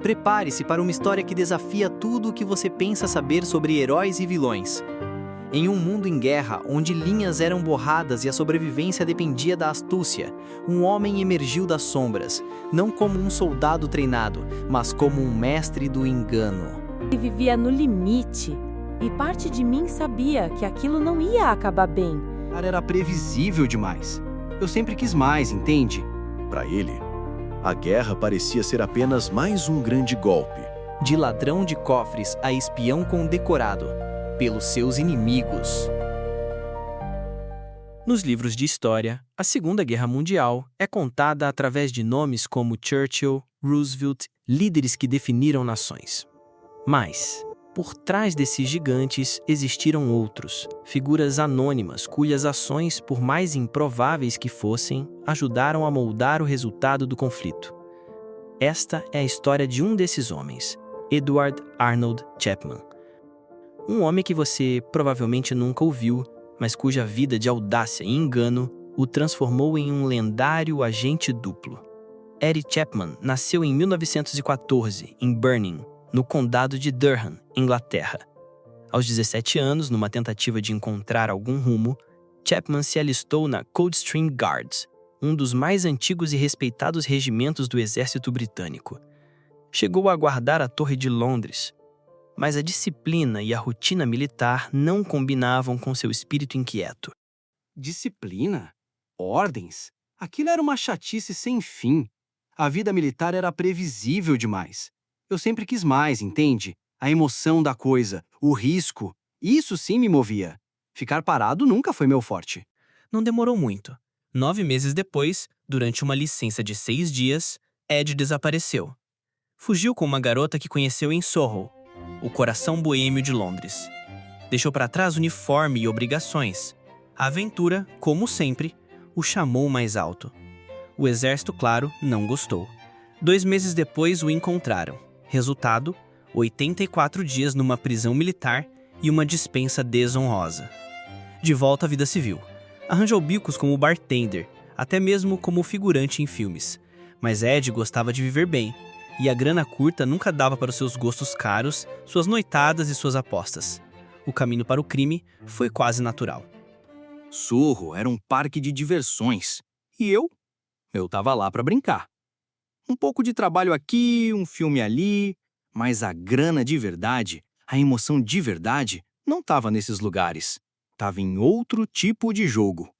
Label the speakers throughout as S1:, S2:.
S1: Prepare-se para uma história que desafia tudo o que você pensa saber sobre heróis e vilões. Em um mundo em guerra, onde linhas eram borradas e a sobrevivência dependia da astúcia, um homem emergiu das sombras, não como um soldado treinado, mas como um mestre do engano.
S2: Ele vivia no limite, e parte de mim sabia que aquilo não ia acabar bem.
S3: Era previsível demais. Eu sempre quis mais, entende?
S4: Para ele, a guerra parecia ser apenas mais um grande golpe.
S1: De ladrão de cofres a espião condecorado pelos seus inimigos. Nos livros de história, a Segunda Guerra Mundial é contada através de nomes como Churchill, Roosevelt, líderes que definiram nações. Mas, por trás desses gigantes existiram outros, figuras anônimas cujas ações, por mais improváveis que fossem, ajudaram a moldar o resultado do conflito. Esta é a história de um desses homens, Edward Arnold Chapman. Um homem que você provavelmente nunca ouviu, mas cuja vida de audácia e engano o transformou em um lendário agente duplo. Eddie Chapman nasceu em 1914, em Birmingham, no condado de Durham, Inglaterra. Aos 17 anos, numa tentativa de encontrar algum rumo, Chapman se alistou na Coldstream Guards, um dos mais antigos e respeitados regimentos do exército britânico. Chegou a guardar a Torre de Londres, mas a disciplina e a rotina militar não combinavam com seu espírito inquieto.
S3: Disciplina? Ordens? Aquilo era uma chatice sem fim. A vida militar era previsível demais. Eu sempre quis mais, entende? A emoção da coisa, o risco, isso sim me movia. Ficar parado nunca foi meu forte.
S1: Não demorou muito. 9 meses depois, durante uma licença de 6 dias, Ed desapareceu. Fugiu com uma garota que conheceu em Soho, o coração boêmio de Londres. Deixou para trás uniforme e obrigações. A aventura, como sempre, o chamou mais alto. O exército, claro, não gostou. 2 meses depois o encontraram. Resultado, 84 dias numa prisão militar e uma dispensa desonrosa. De volta à vida civil. Arranjou bicos como bartender, até mesmo como figurante em filmes. Mas Ed gostava de viver bem, e a grana curta nunca dava para os seus gostos caros, suas noitadas e suas apostas. O caminho para o crime foi quase natural.
S3: Soho era um parque de diversões. E eu tava lá para brincar. Um pouco de trabalho aqui, um filme ali, mas a grana de verdade, a emoção de verdade, não estava nesses lugares. Estava em outro tipo de jogo.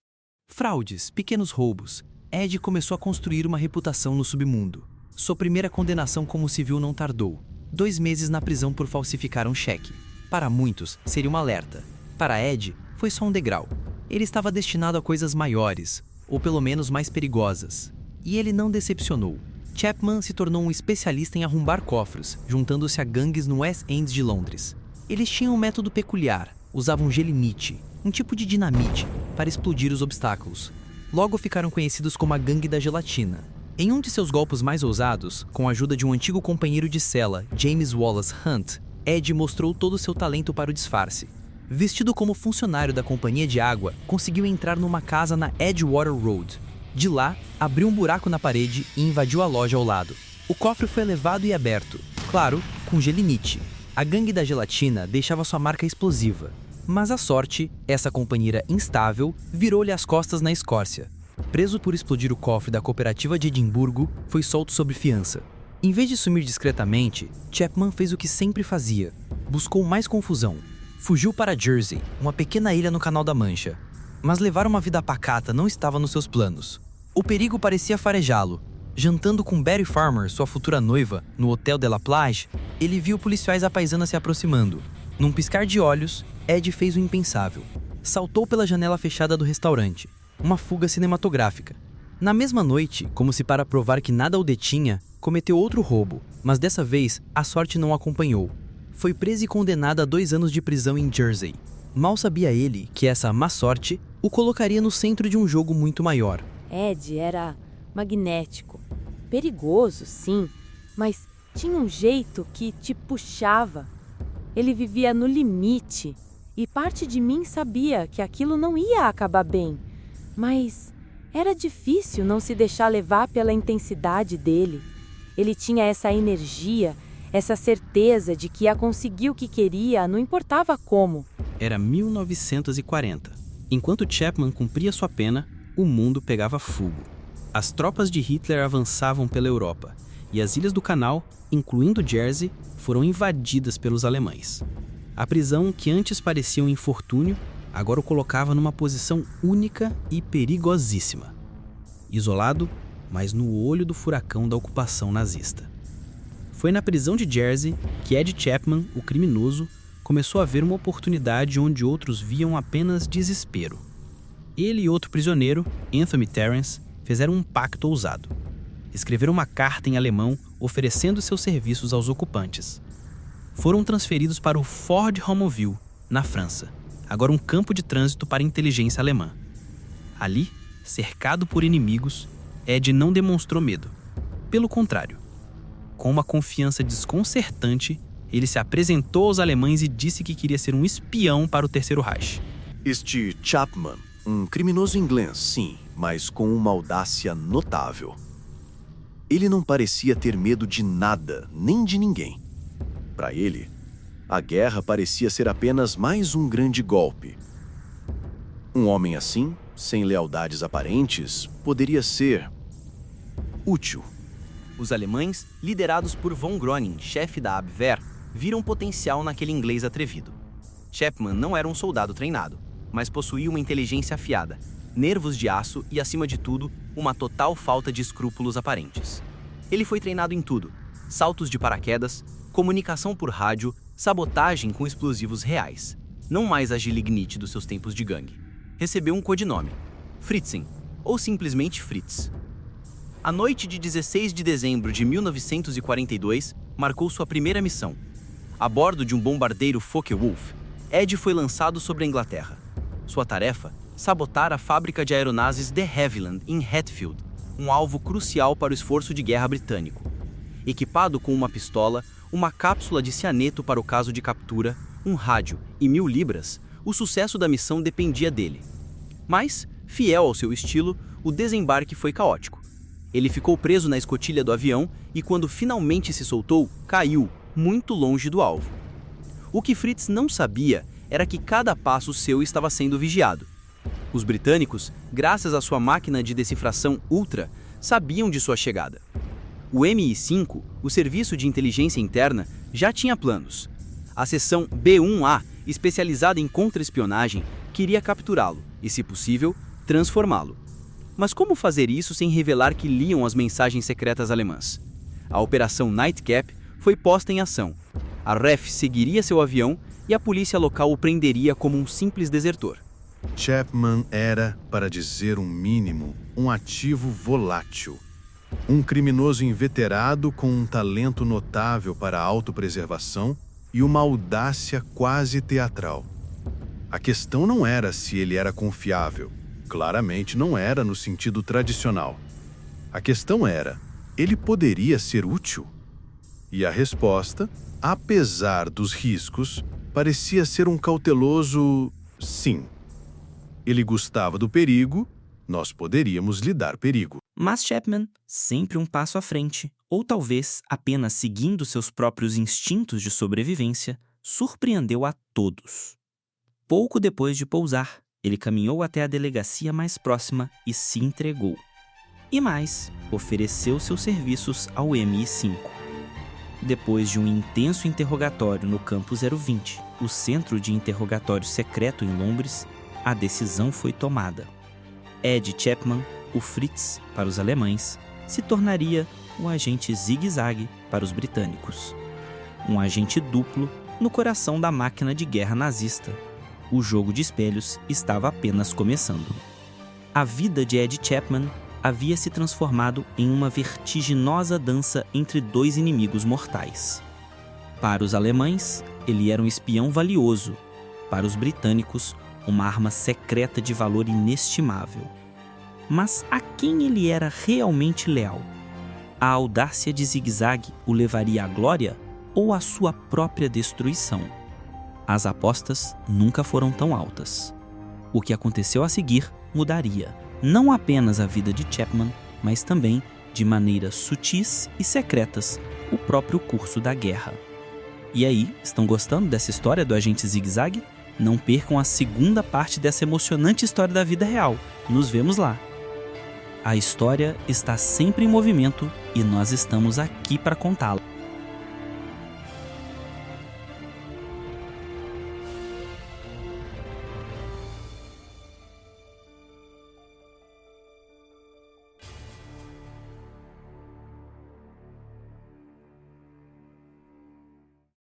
S5: Fraudes, pequenos roubos. Ed começou a construir uma reputação no submundo. Sua primeira condenação como civil não tardou. 2 meses na prisão por falsificar um cheque. Para muitos, seria um alerta. Para Ed, foi só um degrau. Ele estava destinado a coisas maiores, ou pelo menos mais perigosas. E ele não decepcionou. Chapman se tornou um especialista em arrombar cofres, juntando-se a gangues no West End de Londres. Eles tinham um método peculiar, usavam gelimite, um tipo de dinamite, para explodir os obstáculos. Logo ficaram conhecidos como a Gangue da Gelatina. Em um de seus golpes mais ousados, com a ajuda de um antigo companheiro de cela, James Wallace Hunt, Ed mostrou todo o seu talento para o disfarce. Vestido como funcionário da companhia de água, conseguiu entrar numa casa na Edgewater Road. De lá, abriu um buraco na parede e invadiu a loja ao lado. O cofre foi elevado e aberto, claro, com gelinite. A Gangue da Gelatina deixava sua marca explosiva. Mas a sorte, essa companheira instável, virou-lhe as costas na Escócia. Preso por explodir o cofre da cooperativa de Edimburgo, foi solto sob fiança. Em vez de sumir discretamente, Chapman fez o que sempre fazia. Buscou mais confusão. Fugiu para Jersey, uma pequena ilha no Canal da Mancha. Mas levar uma vida pacata não estava nos seus planos. O perigo parecia farejá-lo. Jantando com Betty Farmer, sua futura noiva, no Hotel de la Plage, ele viu policiais à paisana se aproximando. Num piscar de olhos, Ed fez o impensável. Saltou pela janela fechada do restaurante. Uma fuga cinematográfica. Na mesma noite, como se para provar que nada o detinha, cometeu outro roubo, mas dessa vez a sorte não o acompanhou. Foi preso e condenado a 2 anos de prisão em Jersey. Mal sabia ele que essa má sorte o colocaria no centro de um jogo muito maior.
S2: Ed era magnético. Perigoso, sim, mas tinha um jeito que te puxava. Ele vivia no limite, e parte de mim sabia que aquilo não ia acabar bem. Mas era difícil não se deixar levar pela intensidade dele. Ele tinha essa energia, essa certeza de que ia conseguir o que queria, não importava como.
S1: Era 1940. Enquanto Chapman cumpria sua pena, o mundo pegava fogo. As tropas de Hitler avançavam pela Europa, e as ilhas do Canal, incluindo Jersey, foram invadidas pelos alemães. A prisão, que antes parecia um infortúnio, agora o colocava numa posição única e perigosíssima. Isolado, mas no olho do furacão da ocupação nazista. Foi na prisão de Jersey que Ed Chapman, o criminoso, começou a ver uma oportunidade onde outros viam apenas desespero. Ele e outro prisioneiro, Anthony Terrence, fizeram um pacto ousado. Escreveram uma carta em alemão oferecendo seus serviços aos ocupantes. Foram transferidos para o Ford Romoville, na França, agora um campo de trânsito para a inteligência alemã. Ali, cercado por inimigos, Ed não demonstrou medo. Pelo contrário, com uma confiança desconcertante, ele se apresentou aos alemães e disse que queria ser um espião para o Terceiro Reich.
S4: Este Chapman, um criminoso inglês, sim, mas com uma audácia notável. Ele não parecia ter medo de nada, nem de ninguém. Para ele, a guerra parecia ser apenas mais um grande golpe. Um homem assim, sem lealdades aparentes, poderia ser útil.
S6: Os alemães, liderados por von Groening, chefe da Abwehr, viram potencial naquele inglês atrevido. Chapman não era um soldado treinado, mas possuía uma inteligência afiada, nervos de aço e, acima de tudo, uma total falta de escrúpulos aparentes. Ele foi treinado em tudo: saltos de paraquedas, comunicação por rádio, sabotagem com explosivos reais. Não mais a Gelignit dos seus tempos de gangue. Recebeu um codinome: Fritzen, ou simplesmente Fritz. A noite de 16 de dezembro de 1942 marcou sua primeira missão. A bordo de um bombardeiro Focke-Wulf, Ed foi lançado sobre a Inglaterra. Sua tarefa: sabotar a fábrica de aeronaves de Havilland, em Hatfield, um alvo crucial para o esforço de guerra britânico. Equipado com uma pistola, uma cápsula de cianeto para o caso de captura, um rádio e 1000 libras, o sucesso da missão dependia dele. Mas, fiel ao seu estilo, o desembarque foi caótico. Ele ficou preso na escotilha do avião e, quando finalmente se soltou, caiu, muito longe do alvo. O que Fritz não sabia era que cada passo seu estava sendo vigiado. Os britânicos, graças à sua máquina de decifração Ultra, sabiam de sua chegada. O MI5, o Serviço de Inteligência Interna, já tinha planos. A seção B1A, especializada em contra-espionagem, queria capturá-lo e, se possível, transformá-lo. Mas como fazer isso sem revelar que liam as mensagens secretas alemãs? A Operação Nightcap foi posta em ação. A RAF seguiria seu avião e a polícia local o prenderia como um simples desertor.
S7: Chapman era, para dizer um mínimo, um ativo volátil. Um criminoso inveterado com um talento notável para a autopreservação e uma audácia quase teatral. A questão não era se ele era confiável. Claramente não era no sentido tradicional. A questão era: ele poderia ser útil? E a resposta, apesar dos riscos, parecia ser um cauteloso sim. Ele gostava do perigo, nós poderíamos lhe dar perigo.
S8: Mas Chapman, sempre um passo à frente, ou talvez apenas seguindo seus próprios instintos de sobrevivência, surpreendeu a todos. Pouco depois de pousar, ele caminhou até a delegacia mais próxima e se entregou. E mais, ofereceu seus serviços ao MI5. Depois de um intenso interrogatório no Campo 020, o centro de interrogatório secreto em Londres, a decisão foi tomada. Ed Chapman, o Fritz para os alemães, se tornaria o agente zigue-zague para os britânicos. Um agente duplo no coração da máquina de guerra nazista. O jogo de espelhos estava apenas começando. A vida de Ed Chapman havia se transformado em uma vertiginosa dança entre dois inimigos mortais. Para os alemães, ele era um espião valioso. Para os britânicos, uma arma secreta de valor inestimável. Mas a quem ele era realmente leal? A audácia de zigue-zague o levaria à glória ou à sua própria destruição? As apostas nunca foram tão altas. O que aconteceu a seguir mudaria não apenas a vida de Chapman, mas também de maneiras sutis e secretas, o próprio curso da guerra. E aí, estão gostando dessa história do agente Zig-Zag? Não percam a segunda parte dessa emocionante história da vida real. Nos vemos lá! A história está sempre em movimento e nós estamos aqui para contá-la.